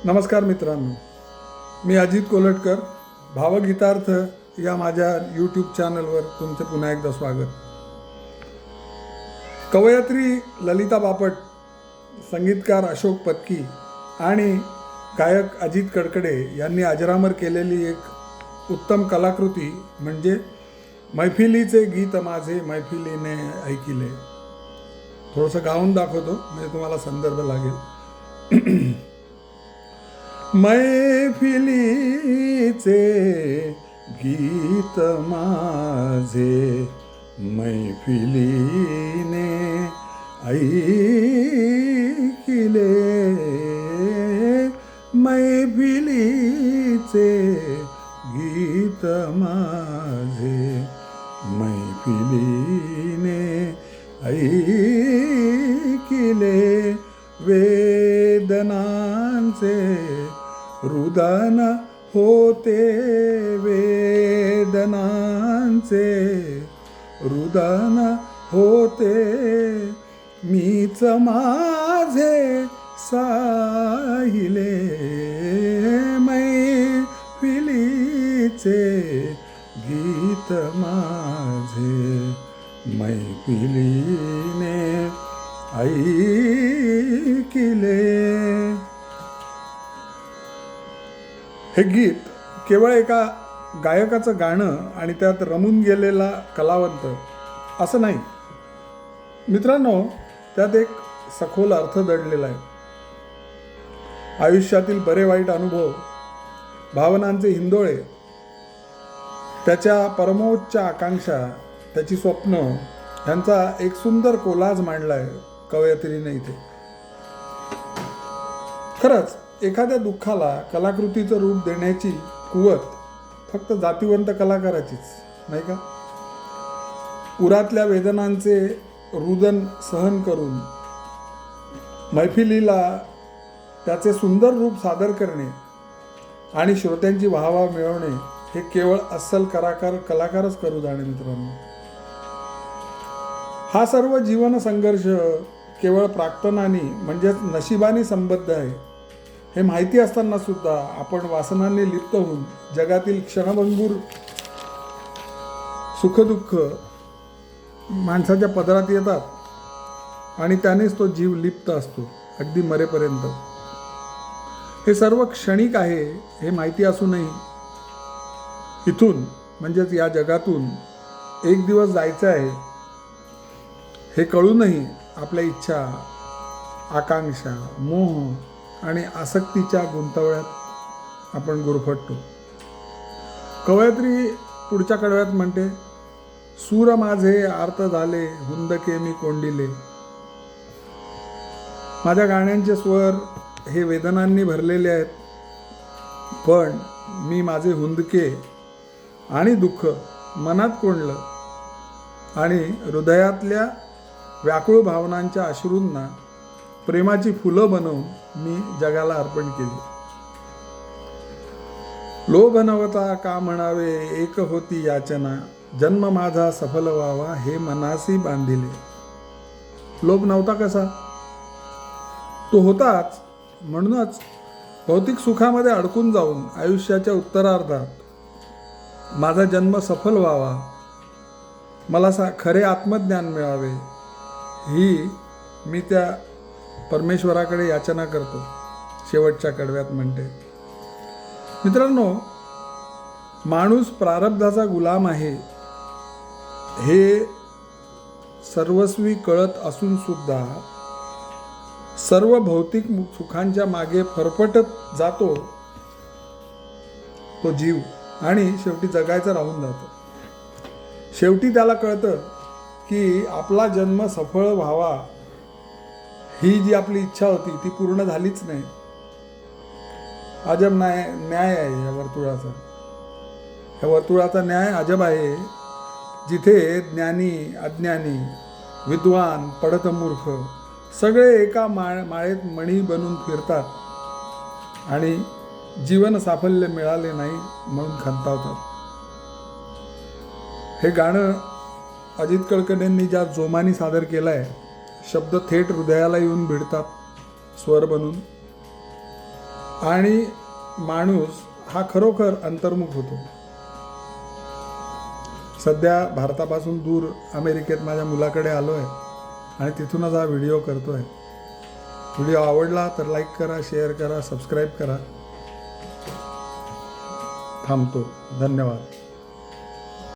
नमस्कार मित्रांनो, मी अजित कोलटकर. भावगीतार्थ या माझ्या यूट्यूब चॅनलवर तुमचे पुन्हा एकदा स्वागत. कवयित्री ललिता बापट, संगीतकार अशोक पत्की आणि गायक अजित कडकडे यांनी अजरामर केलेली एक उत्तम कलाकृती म्हणजे मैफिलीचे गीत माझे मैफिलीने ऐकिले. थोडंसं गाऊन दाखवतो म्हणजे तुम्हाला संदर्भ लागेल. मैफिलीचे गीत माझे मैफिलीने ऐकिले, मैफिलीचे गीत माझे मैफिलीने ऐकिले, वेदनांचे रुदन होते, वेदनांचे रुदन होते, मीच माझे साहिले, मैफिलीचे गीत माझे मैफिलीने ऐकिले. हे गीत केवळ एका गायकाचं गाणं आणि त्यात रमून गेलेला कलावंत असं नाही मित्रांनो, त्यात एक सखोल अर्थ दडलेला आहे. आयुष्यातील बरे वाईट अनुभव, भावनांचे हिंदोळे, त्याच्या परमोच्च आकांक्षा, त्याची स्वप्न यांचा एक सुंदर कोलाज मांडला आहे कवयित्रीने इथे. खरंच एखाद्या दुःखाला कलाकृतीचं रूप देण्याची कुवत फक्त जातिवंत कलाकाराचीच नाही का? उरातल्या वेदनांचे रुदन सहन करून मैफिलीला त्याचे सुंदर रूप सादर करणे आणि श्रोत्यांची वाहवा मिळवणे हे केवळ अस्सल कलाकारच करू जाणे मित्रांनो. हा सर्व जीवन संघर्ष केवळ प्राक्तनाने म्हणजेच नशिबाने संबद्ध आहे हे माहिती असताना सुद्धा आपण वासनांनी लिप्त होऊन जगातील क्षणभंगूर सुखदुःख माणसाच्या पदरात येतात आणि त्यानेच तो जीव लिप्त असतो अगदी मरेपर्यंत. हे सर्व क्षणिक आहे हे माहिती असूनही इथून म्हणजेच या जगातून एक दिवस जायचं आहे हे कळूनही आपल्या इच्छा, आकांक्षा, मोह आणि आसक्तीच्या गुंतवळ्यात आपण गुरफटतो. कवयित्री पुढच्या कडव्यात म्हणते, सूर माझे आर्त झाले हुंदके मी कोंडिले. माझ्या गाण्यांचे स्वर हे वेदनांनी भरलेले आहेत, पण मी माझे हुंदके आणि दुःख मनात कोंडलं आणि हृदयातल्या व्याकुळ भावनांच्या अश्रूंना प्रेमाची फुलं बनवून मी जगाला अर्पण केली. लोभ नव्हता का म्हणावे एक होती याचना, जन्म माझा सफल व्हावा हे मनासी बांधिले. लोभ नव्हता कसा? तो होताच. म्हणूनच भौतिक सुखामध्ये अडकून जाऊन आयुष्याच्या उत्तरार्धात माझा जन्म सफल व्हावा, मला खरे आत्मज्ञान मिळावे ही मी त्या परमेश्वराकडे याचना करतो, शेवटच्या कडव्यात म्हणते. मित्रांनो, माणूस प्रारब्धाचा गुलाम आहे हे सर्वस्वी कळत असून सुद्धा सर्व भौतिक सुखांच्या मागे फरफटत जातो तो जीव आणि शेवटी जगायचं राहून जातो. शेवटी त्याला कळतं की आपला जन्म सफळ व्हावा ही जी आपली इच्छा होती ती पूर्ण झालीच नाही. अजब न्याय आहे या वर्तुळाचा. ह्या वर्तुळाचा न्याय अजब आहे, जिथे ज्ञानी, अज्ञानी, विद्वान, पढत मूर्ख सगळे एका माळेत मणी बनून फिरतात आणि जीवन साफल्य मिळाले नाही म्हणून खंतावतात. हे गाणं अजित कडकडेंनी ज्या जोमाने सादर केलं आहे, शब्द थेट हृदयाला येऊन भिडतात स्वर बनून. आणि माणूस हा खरोखर अंतर्मुख होतो. सध्या भारतापासून दूर अमेरिकेत माझ्या मुलाकडे आलो आहे आणि तिथूनच हा व्हिडिओ करतो आहे. व्हिडिओ आवडला तर लाईक करा, शेअर करा, सबस्क्राईब करा. थांबतो. धन्यवाद.